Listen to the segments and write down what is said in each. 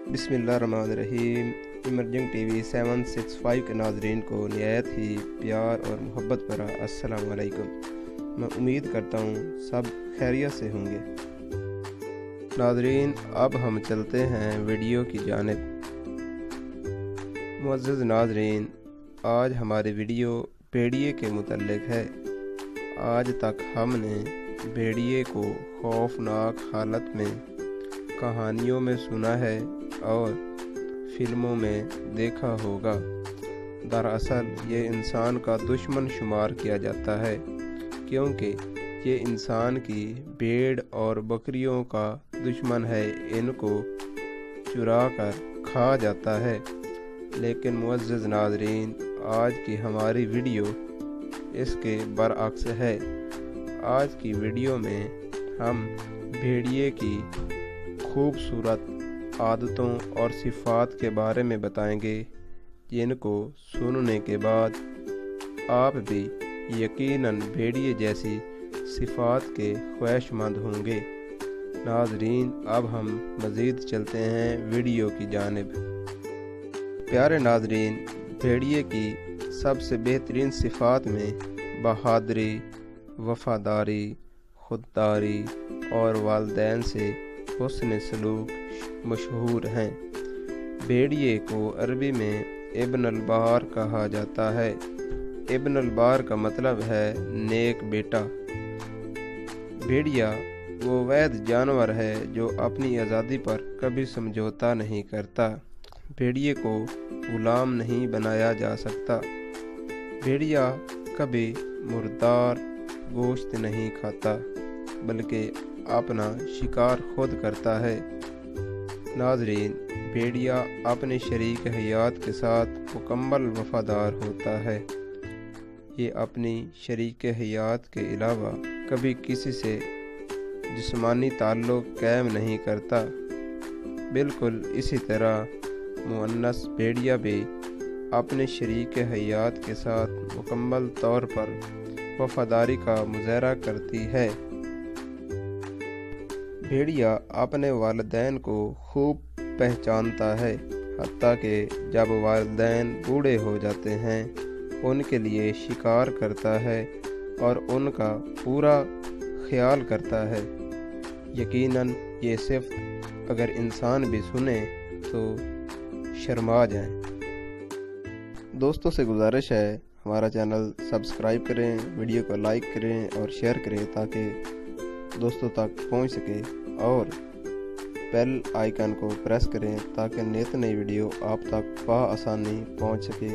बिस्मिल्लाहिर्रहमानिर्रहीम। Emerging TV 765 के नाजरीन को निहायत ही प्यार और मोहब्बत भरा अस्सलाम वालेकुम। मैं उम्मीद करता हूँ सब खैरियत से होंगे। नाजरीन, अब हम चलते हैं वीडियो की जानिब। मुअज़्ज़ज़ नाजरीन, आज हमारी वीडियो भेड़िए के मुतल्लिक है। आज तक हमने भेड़िए को खौफनाक हालत में कहानियों में सुना है और फिल्मों में देखा होगा। दरअसल ये इंसान का दुश्मन शुमार किया जाता है, क्योंकि ये इंसान की भेड़ और बकरियों का दुश्मन है। इनको चुरा कर खा जाता है। लेकिन मुअज़्ज़ज़ नाज़रीन, आज की हमारी वीडियो इसके बरअक्स है। आज की वीडियो में हम भेड़िए की खूबसूरत आदतों और सिफ़ात के बारे में बताएंगे, जिनको सुनने के बाद आप भी यकीनन भेड़िए जैसी सिफ़ात के ख्वाहिशमंद होंगे। नाज़रीन, अब हम मज़ीद चलते हैं वीडियो की जानिब। प्यारे नाज़रीन, भेड़िए की सबसे बेहतरीन सिफ़ात में बहादुरी, वफ़ादारी, खुददारी और वालिदैन से हुस्न सलूक मशहूर हैं। भेड़िए को अरबी में इब्न अल-बार कहा जाता है। इब्न अल-बार का मतलब है नेक बेटा। भेड़िया वो वैध जानवर है जो अपनी आज़ादी पर कभी समझौता नहीं करता। भेड़िए को गुलाम नहीं बनाया जा सकता। भेड़िया कभी मुर्दार गोश्त नहीं खाता, बल्कि अपना शिकार खुद करता है। नाजरीन, भेड़िया अपने शरीक हयात के साथ मुकम्मल वफादार होता है। ये अपनी शरीक हयात के अलावा कभी किसी से जिस्मानी ताल्लुक़ कायम नहीं करता। बिल्कुल इसी तरह मुअन्नस भेड़िया भी अपने शरीक हयात के साथ मुकम्मल तौर पर वफादारी का मुज़ाहरा करती है। भेड़िया अपने वालिदैन को खूब पहचानता है, हत्ता कि जब वालिदैन बूढ़े हो जाते हैं उनके लिए शिकार करता है और उनका पूरा ख्याल करता है। यकीनन ये सिर्फ अगर इंसान भी सुने तो शर्मा जाएं। दोस्तों से गुजारिश है, हमारा चैनल सब्सक्राइब करें, वीडियो को लाइक करें और शेयर करें ताकि दोस्तों तक पहुंच सके, और बेल आइकन को प्रेस करें ताकि नित नई वीडियो आप तक आसानी पहुंच सके।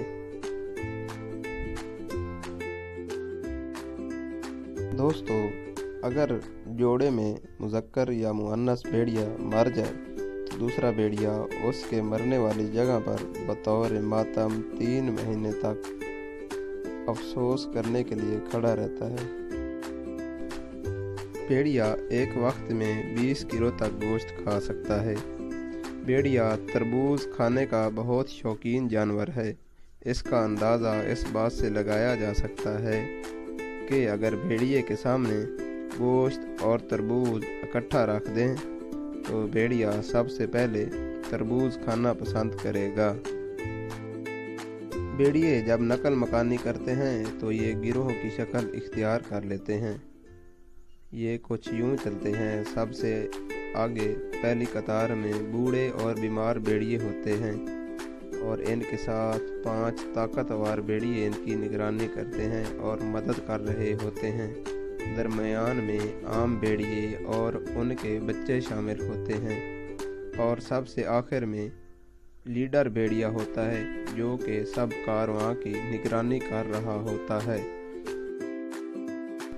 दोस्तों, अगर जोड़े में मुज़क्कर या मुअन्नस भेड़िया मर जाए तो दूसरा भेड़िया उसके मरने वाली जगह पर बतौर मातम 3 महीने तक अफसोस करने के लिए खड़ा रहता है। भेड़िया एक वक्त में 20 किलो तक गोश्त खा सकता है। भेड़िया तरबूज खाने का बहुत शौकीन जानवर है। इसका अंदाज़ा इस बात से लगाया जा सकता है कि अगर भेड़िए के सामने गोश्त और तरबूज इकट्ठा रख दें तो भेड़िया सबसे पहले तरबूज खाना पसंद करेगा। भेड़िए जब नकल मकानी करते हैं तो ये गिरोह की शक्ल इख्तियार कर लेते हैं। ये कुछ यूं चलते हैं। सबसे आगे पहली कतार में बूढ़े और बीमार भेड़िए होते हैं और इनके साथ 5 ताकतवर भेड़िए इनकी निगरानी करते हैं और मदद कर रहे होते हैं। दरमियान में आम भेड़िए और उनके बच्चे शामिल होते हैं और सबसे आखिर में लीडर भेड़िया होता है जो कि सब कारवां की निगरानी कर रहा होता है।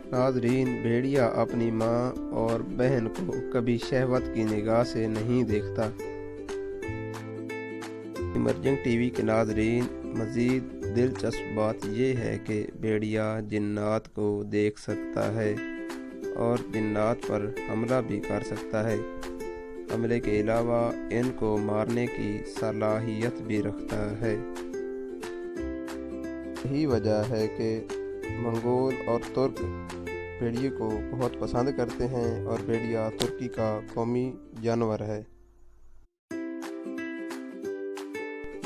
नाज़रीन, भेड़िया अपनी माँ और बहन को कभी शहवत की निगाह से नहीं देखता। इमरजिंग टीवी के नाज़रीन, मज़ीद दिलचस्प बात यह है कि भेड़िया जिन्नात को देख सकता है और जिन्नात पर हमला भी कर सकता है। हमले के अलावा इनको मारने की सलाहियत भी रखता है। यही वजह है कि मंगोल और तुर्क भेड़िए को बहुत पसंद करते हैं और भेड़िया तुर्की का कौमी जानवर है।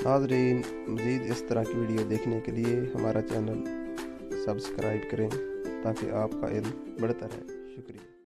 ناظرین، مزید اس طرح کی ویڈیو دیکھنے کے لیے ہمارا چینل سبسکرائب کریں تاکہ آپ کا علم بڑھتا رہے۔ شکریہ۔